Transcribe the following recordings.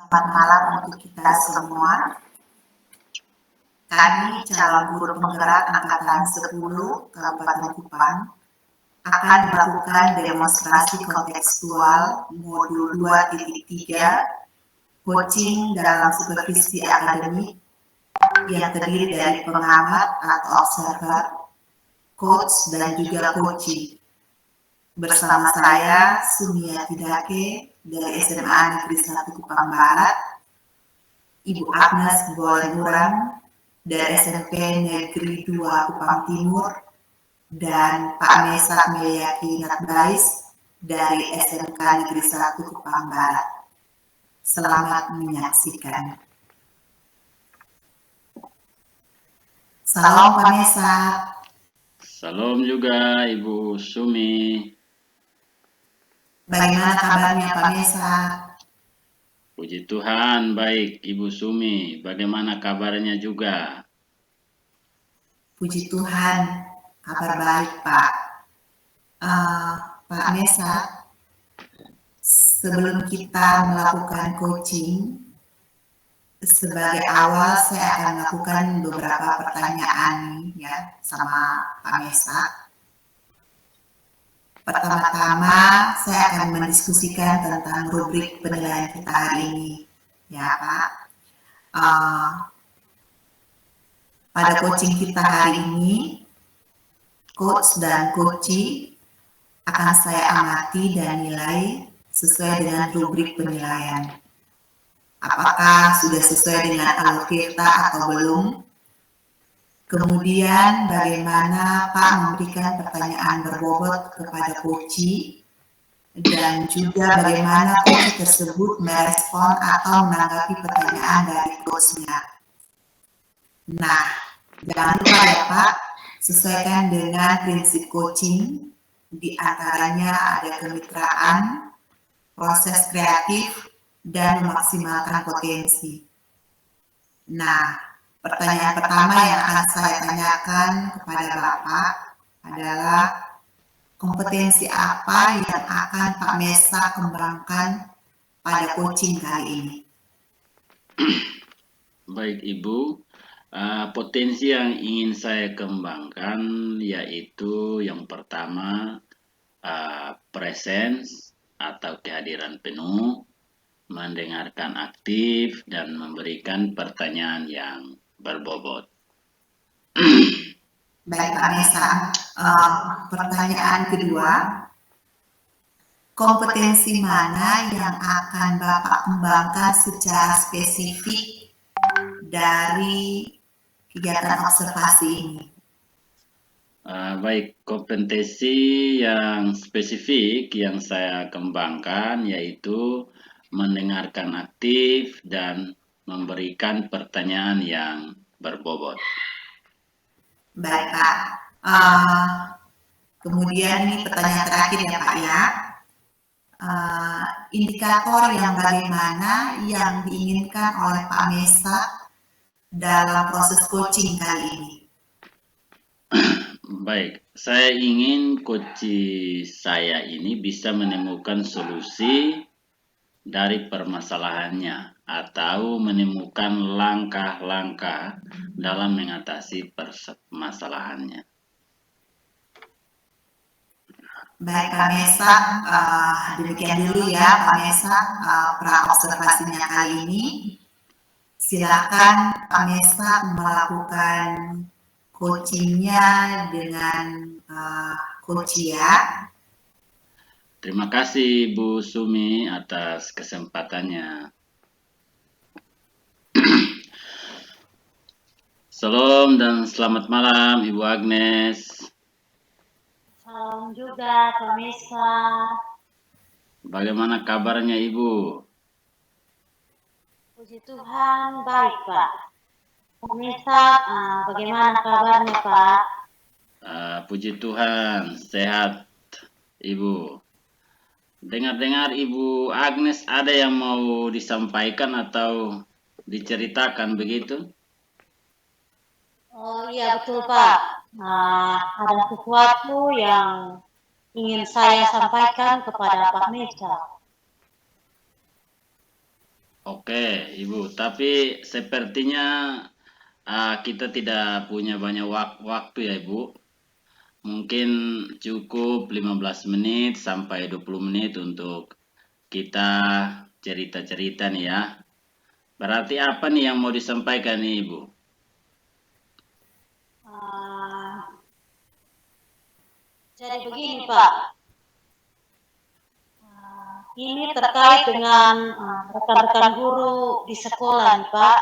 selamat malam untuk kita semua. Kami calon guru penggerak Angkatan 10 Kabupaten Kupang akan melakukan demonstrasi kontekstual modul 2.3 coaching dalam supervisi akademik yang terdiri dari pengamat atau observer, coach dan juga coaching. Bersama saya Sumiati Dake dari SMA Negeri 1 Kupang Barat, Ibu Agnes Bolenurang dari SMP Negeri 2 Kupang Timur, dan Pak Mesak Meliaki Natbais dari SMK Negeri 1 Kupang Barat. Selamat menyaksikan. Salam Pak Mesak. Salam juga Ibu Sumi. Bagaimana kabarnya Pak Mesak? Puji Tuhan, baik Ibu Sumi. Bagaimana kabarnya juga? Puji Tuhan, kabar baik Pak. Pak Mesak, sebelum kita melakukan coaching, sebagai awal saya akan melakukan beberapa pertanyaan ya sama Pak Mesak. Pertama-tama saya akan mendiskusikan tentang rubrik penilaian kita hari ini, ya Pak. Pada coaching kita hari ini, coach dan coachee akan saya amati dan nilai sesuai dengan rubrik penilaian. Apakah sudah sesuai dengan alur kita atau belum? Kemudian bagaimana Pak memberikan pertanyaan berbobot kepada coachee, dan juga bagaimana coachee tersebut merespon atau menanggapi pertanyaan dari coachnya. Nah, jangan lupa ya Pak, sesuaikan dengan prinsip coaching, di antaranya ada kemitraan, proses kreatif, dan memaksimalkan potensi. Nah, pertanyaan pertama yang akan saya tanyakan kepada Bapak adalah kompetensi apa yang akan Pak Mesak kembangkan pada coaching kali ini? Baik Ibu, potensi yang ingin saya kembangkan yaitu yang pertama presence atau kehadiran penuh, mendengarkan aktif, dan memberikan pertanyaan yang berbobot. Baik Pak Mesak, pertanyaan kedua, kompetensi mana yang akan Bapak kembangkan secara spesifik dari kegiatan observasi ini? Baik, kompetensi yang spesifik yang saya kembangkan yaitu mendengarkan aktif dan memberikan pertanyaan yang berbobot. Baik Pak, kemudian ini pertanyaan terakhir ya Pak ya. Indikator yang bagaimana yang diinginkan oleh Pak Mesak dalam proses coaching kali ini? Baik, saya ingin coaching saya ini bisa menemukan solusi dari permasalahannya atau menemukan langkah-langkah dalam mengatasi permasalahannya. Baik Pak Mesak, demikian dulu ya Pak Mesak pra-observasinya kali ini. Silakan Pak Mesak melakukan coachingnya dengan coach ya. Terima kasih Bu Sumi atas kesempatannya. Salam dan selamat malam Ibu Agnes. Salam juga Pak Mesak. Bagaimana kabarnya Ibu? Puji Tuhan baik Pak. Pak Mesak, bagaimana kabarnya Pak? Puji Tuhan sehat Ibu. Dengar-dengar Ibu Agnes ada yang mau disampaikan atau diceritakan begitu? Oh iya betul Pak. Ada sesuatu yang ingin saya sampaikan kepada Pak Mesak. Oke, Ibu. Tapi sepertinya kita tidak punya banyak waktu ya, Ibu. Mungkin cukup 15 menit sampai 20 menit untuk kita cerita-cerita nih ya. Berarti apa nih yang mau disampaikan nih, Ibu? Ah, jadi begini Pak, ini terkait dengan rekan-rekan guru di sekolah nih Pak.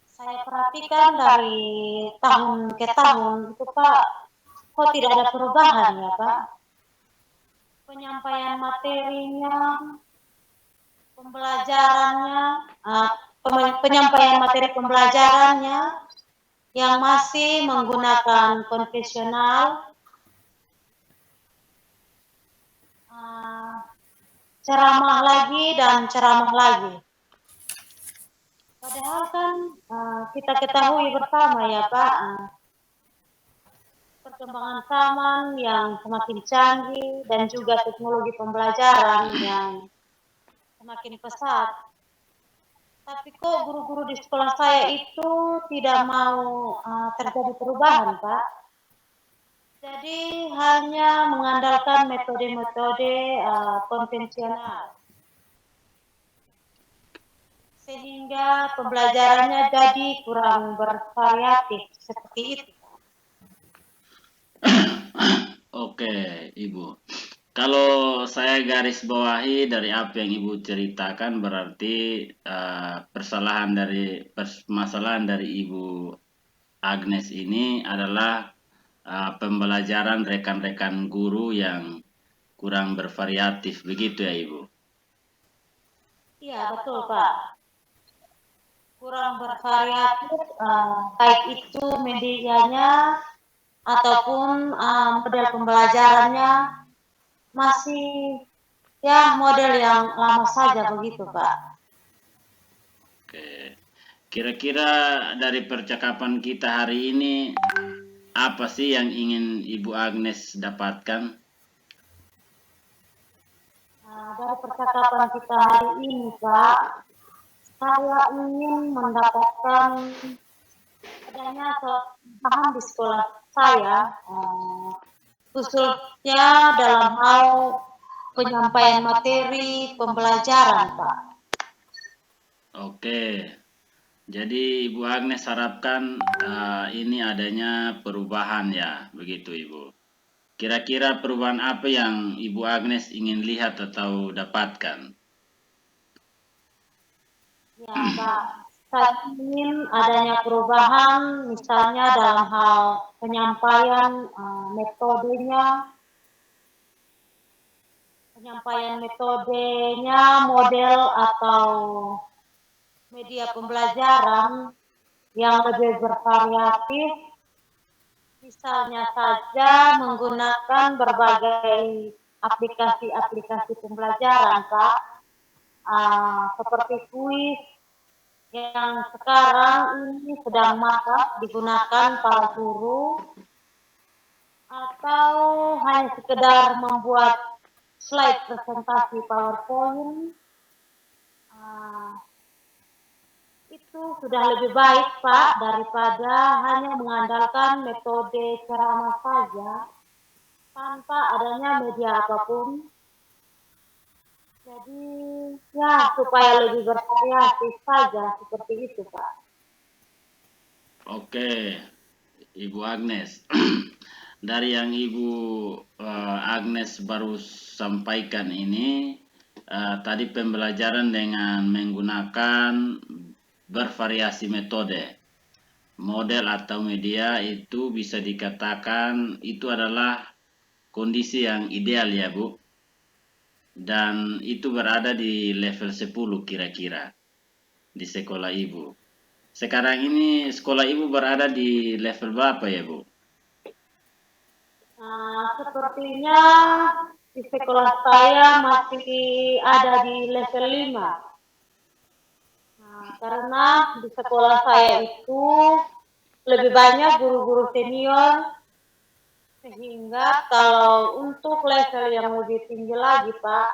Saya perhatikan dari tahun ke tahun itu Pak, kok tidak ada perubahan ya Pak? Penyampaian materinya, pembelajarannya, penyampaian materi pembelajarannya yang masih menggunakan konvensional, ceramah lagi dan ceramah lagi. Padahal kan kita ketahui bersama ya Pak, perkembangan zaman yang semakin canggih dan juga teknologi pembelajaran yang semakin pesat. Tapi kok guru-guru di sekolah saya itu tidak mau terjadi perubahan Pak. Jadi hanya mengandalkan metode-metode konvensional. Sehingga pembelajarannya jadi kurang bervariatif seperti itu. Oke, Ibu. Kalau saya garis bawahi dari apa yang Ibu ceritakan berarti permasalahan dari Ibu Agnes ini adalah pembelajaran rekan-rekan guru yang kurang bervariatif, begitu ya Ibu? Iya betul Pak. Kurang bervariatif, baik itu medianya ataupun model pembelajarannya masih ya model yang lama saja begitu Pak. Oke. Kira-kira dari percakapan kita hari ini apa sih yang ingin Ibu Agnes dapatkan? Dari percakapan kita hari ini Pak, saya ingin mendapatkan adanya paham di sekolah saya, khususnya dalam hal penyampaian materi pembelajaran Pak. Oke. Jadi Ibu Agnes harapkan ini adanya perubahan ya, begitu Ibu. Kira-kira perubahan apa yang Ibu Agnes ingin lihat atau dapatkan? Ya Pak, saya ingin adanya perubahan misalnya dalam hal penyampaian metodenya, model atau media pembelajaran yang lebih bervariatif, misalnya saja menggunakan berbagai aplikasi-aplikasi pembelajaran, Pak, seperti kuis yang sekarang ini sedang marak digunakan para guru, atau hanya sekedar membuat slide presentasi PowerPoint. Itu sudah lebih baik Pak daripada hanya mengandalkan metode ceramah saja tanpa adanya media apapun. Jadi ya supaya lebih bervariasi saja seperti itu Pak. Oke, Ibu Agnes. Dari yang Ibu Agnes baru sampaikan ini, tadi pembelajaran dengan menggunakan bervariasi metode, model atau media itu bisa dikatakan itu adalah kondisi yang ideal ya Bu. Dan itu berada di level 10 kira-kira di sekolah Ibu. Sekarang ini sekolah Ibu berada di level berapa ya Bu? Sepertinya di sekolah saya masih ada di level 5. Karena di sekolah saya itu lebih banyak guru-guru senior, sehingga kalau untuk level yang lebih tinggi lagi Pak,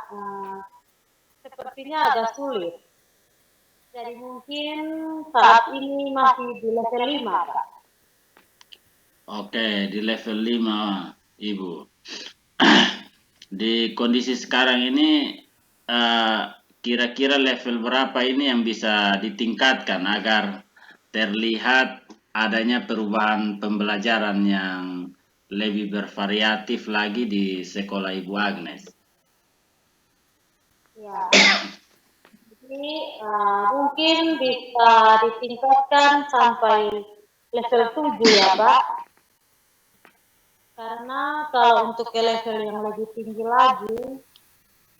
sepertinya agak sulit. Jadi mungkin saat ini masih di level 5, Pak. Oke, di level 5, Ibu. Di kondisi sekarang ini, kira-kira level berapa ini yang bisa ditingkatkan agar terlihat adanya perubahan pembelajaran yang lebih bervariatif lagi di sekolah Ibu Agnes? Ya, jadi mungkin bisa ditingkatkan sampai level 7 ya, Pak. Karena kalau untuk ke level yang lebih tinggi lagi,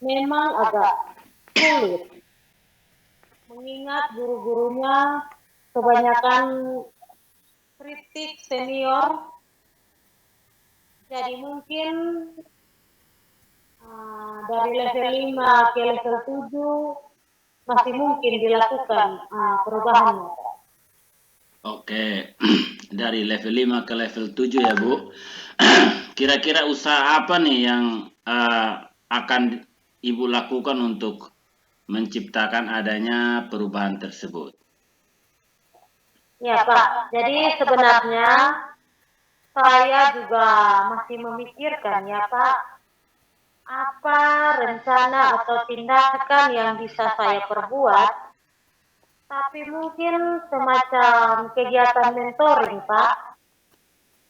memang agak sulit. Mengingat guru-gurunya kebanyakan kritik senior, jadi mungkin dari level 5 ke level 7 masih mungkin dilakukan perubahannya. Oke, dari level 5 ke level 7 ya Bu. Kira-kira usaha apa nih yang akan Ibu lakukan untuk menciptakan adanya perubahan tersebut? Ya Pak, jadi sebenarnya saya juga masih memikirkan ya Pak, apa rencana atau tindakan yang bisa saya perbuat, tapi mungkin semacam kegiatan mentoring Pak,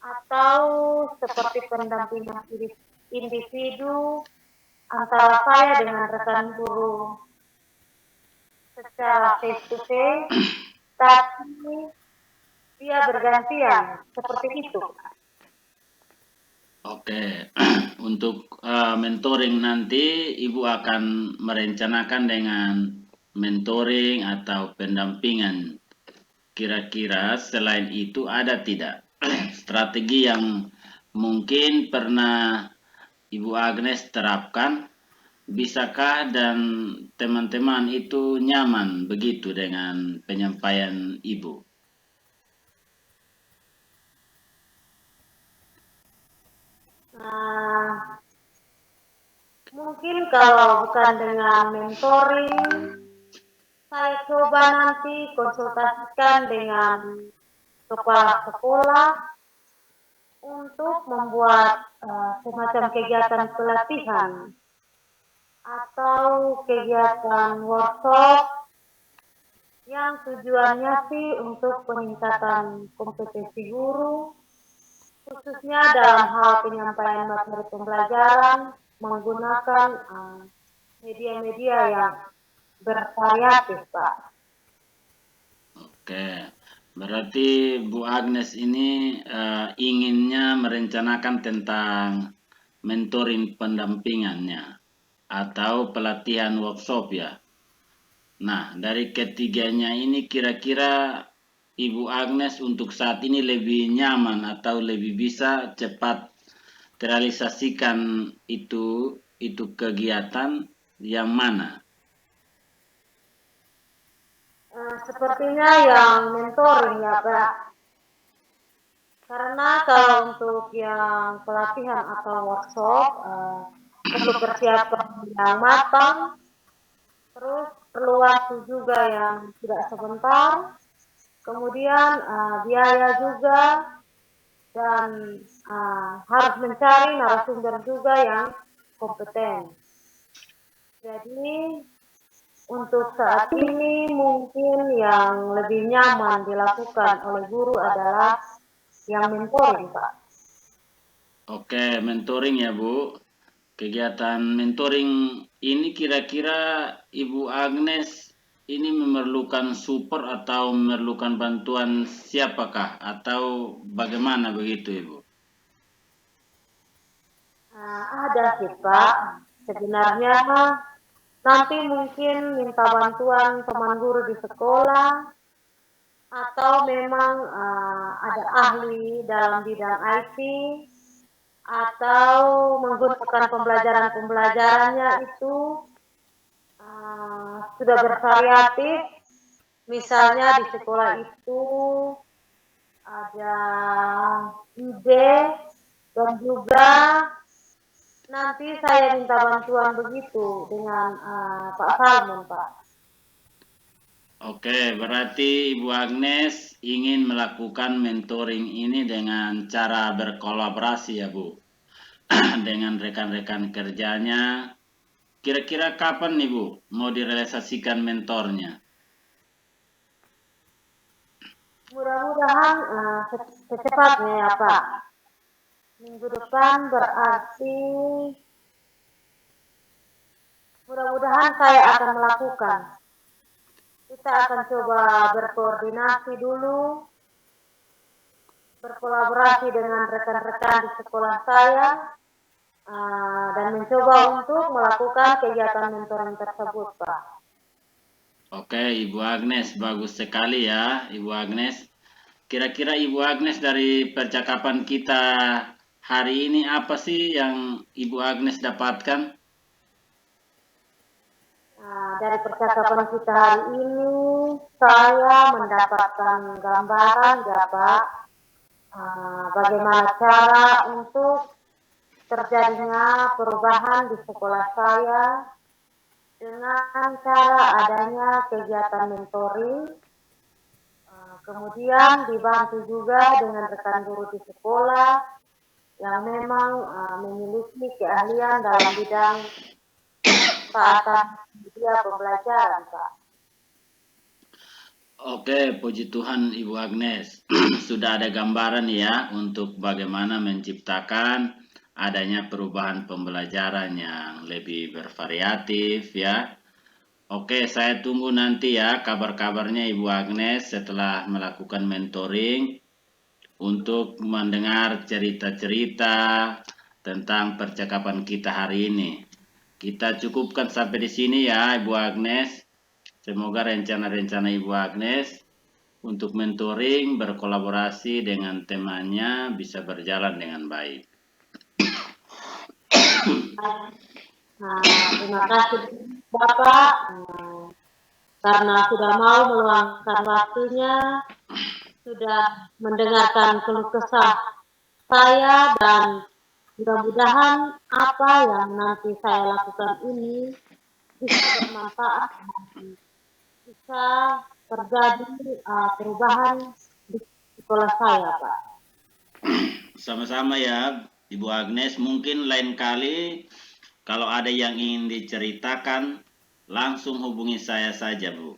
atau seperti pendampingan individu antara saya dengan rekan guru secara face to face, tapi dia bergantian seperti itu. Oke, untuk mentoring nanti Ibu akan merencanakan dengan mentoring atau pendampingan. Kira-kira selain itu ada tidak strategi yang mungkin pernah Ibu Agnes terapkan? Bisakah dan teman-teman itu nyaman begitu dengan penyampaian Ibu? Mungkin kalau bukan dengan mentoring, saya coba nanti konsultasikan dengan kepala sekolah untuk membuat semacam kegiatan pelatihan atau kegiatan workshop yang tujuannya sih untuk peningkatan kompetensi guru, khususnya dalam hal penyampaian materi pembelajaran menggunakan media-media yang bervariatif, Pak. Oke, berarti Bu Agnes ini inginnya merencanakan tentang mentoring pendampingannya atau pelatihan workshop ya. Nah, dari ketiganya ini kira-kira Ibu Agnes untuk saat ini lebih nyaman atau lebih bisa cepat terrealisasikan itu kegiatan yang mana? Sepertinya yang mentoring ya Pak. Karena kalau untuk yang pelatihan atau workshop perlu persiapan yang matang, terus perlu waktu juga yang tidak sebentar, kemudian biaya juga, dan harus mencari narasumber juga yang kompeten. Jadi untuk saat ini mungkin yang lebih nyaman dilakukan oleh guru adalah yang mentoring, Pak. Oke, mentoring ya Bu. Kegiatan mentoring ini kira-kira Ibu Agnes ini memerlukan support atau memerlukan bantuan siapakah atau bagaimana begitu Ibu? Ada sih Pak. Sebenarnya nanti mungkin minta bantuan teman guru di sekolah atau memang ada ahli dalam bidang IT atau menggunakan pembelajarannya itu sudah bervariatif. Misalnya di sekolah itu ada ide dan juga nanti saya minta bantuan begitu dengan Pak Salmon, Pak. Oke, berarti Ibu Agnes ingin melakukan mentoring ini dengan cara berkolaborasi ya Bu, dengan rekan-rekan kerjanya. Kira-kira kapan nih Bu mau direalisasikan mentornya? Mudah-mudahan secepatnya ya Pak. Minggu depan berarti mudah-mudahan saya akan melakukan. Kita akan coba berkoordinasi dulu, berkolaborasi dengan rekan-rekan di sekolah saya, dan mencoba untuk melakukan kegiatan mentoring tersebut, Pak. Oke, Ibu Agnes, bagus sekali ya, Ibu Agnes. Kira-kira Ibu Agnes dari percakapan kita hari ini apa sih yang Ibu Agnes dapatkan? Dari percakapan kita hari ini, saya mendapatkan gambaran ya Pak, bagaimana cara untuk terjadinya perubahan di sekolah saya dengan cara adanya kegiatan mentoring, kemudian dibantu juga dengan rekan guru di sekolah yang memang memiliki keahlian dalam bidang taatan media pembelajaran, Pak. Oke, puji Tuhan Ibu Agnes. Sudah ada gambaran ya untuk bagaimana menciptakan adanya perubahan pembelajaran yang lebih bervariatif ya. Oke, saya tunggu nanti ya kabar-kabarnya Ibu Agnes setelah melakukan mentoring untuk mendengar cerita-cerita tentang percakapan kita hari ini. Kita cukupkan sampai di sini ya Ibu Agnes. Semoga rencana-rencana Ibu Agnes untuk mentoring berkolaborasi dengan temannya bisa berjalan dengan baik. Terima kasih Bapak karena sudah mau meluangkan waktunya, sudah mendengarkan keluh kesah saya, dan mudah-mudahan apa yang nanti saya lakukan ini bisa bermanfaat dan bisa terjadi perubahan di sekolah saya, Pak. Sama-sama ya Ibu Agnes, mungkin lain kali kalau ada yang ingin diceritakan langsung hubungi saya saja Bu.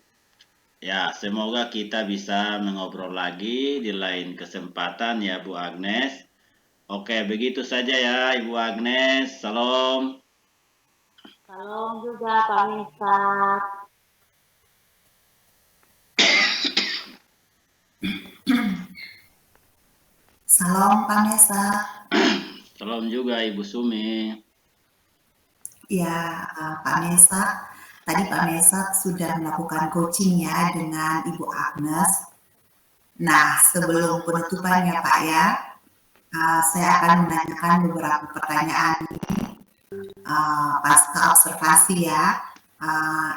Ya, semoga kita bisa mengobrol lagi di lain kesempatan ya Bu Agnes. Oke, begitu saja ya Ibu Agnes. Salam. Salam juga Pak Mesat. Salam Pak Nesa. Salam juga Ibu Sumi. Ya, Pak Nesa. Tadi Pak Nesa sudah melakukan coaching ya dengan Ibu Agnes. Nah, sebelum penutupannya Pak ya, saya akan menanyakan beberapa pertanyaan ini pasca observasi ya.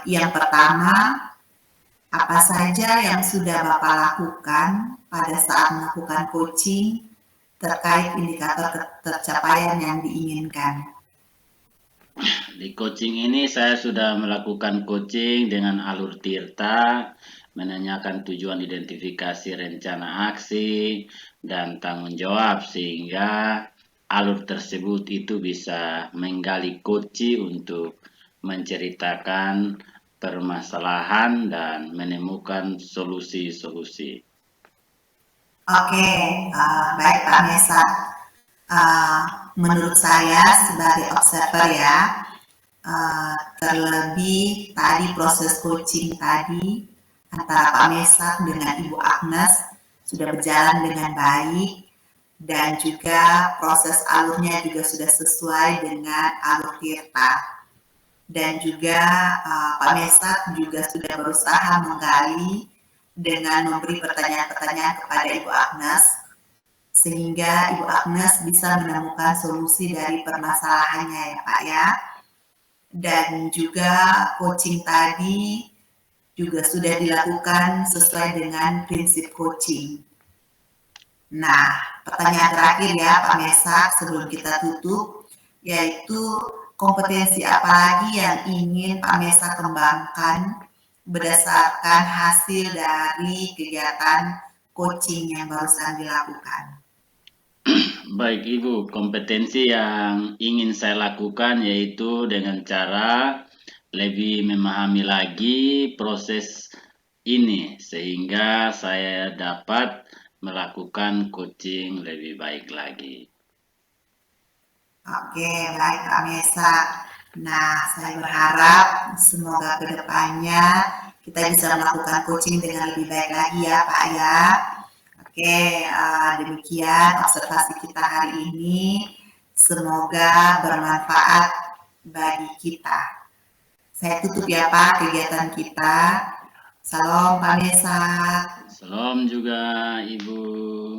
Yang pertama, apa saja yang sudah Bapak lakukan pada saat melakukan coaching terkait indikator tercapaian yang diinginkan? Di coaching ini saya sudah melakukan coaching dengan alur Tirta, menanyakan tujuan identifikasi rencana aksi dan tanggung jawab sehingga alur tersebut itu bisa menggali coach untuk menceritakan permasalahan dan menemukan solusi-solusi. Oke, baik Pak Mesa. Menurut saya sebagai observer ya, terlebih tadi proses coaching tadi antara Pak Mesak dengan Ibu Agnes sudah berjalan dengan baik dan juga proses alurnya juga sudah sesuai dengan alur Tirta. Dan juga Pak Mesak juga sudah berusaha menggali dengan memberi pertanyaan-pertanyaan kepada Ibu Agnes sehingga Ibu Agnes bisa menemukan solusi dari permasalahannya ya Pak ya. Dan juga coaching tadi juga sudah dilakukan sesuai dengan prinsip coaching. Nah, pertanyaan terakhir ya Pak Mesak sebelum kita tutup, yaitu kompetensi apa lagi yang ingin Pak Mesak kembangkan berdasarkan hasil dari kegiatan coaching yang barusan dilakukan. Baik Ibu, kompetensi yang ingin saya lakukan yaitu dengan cara lebih memahami lagi proses ini sehingga saya dapat melakukan coaching lebih baik lagi. Oke, baik Pak Mesa. Nah, saya berharap semoga kedepannya kita bisa melakukan coaching dengan lebih baik lagi ya Pak ya. Oke, demikian observasi kita hari ini. Semoga bermanfaat bagi kita. Saya tutup ya Pak kegiatan kita. Salam Pak Mesa. Salam juga Ibu.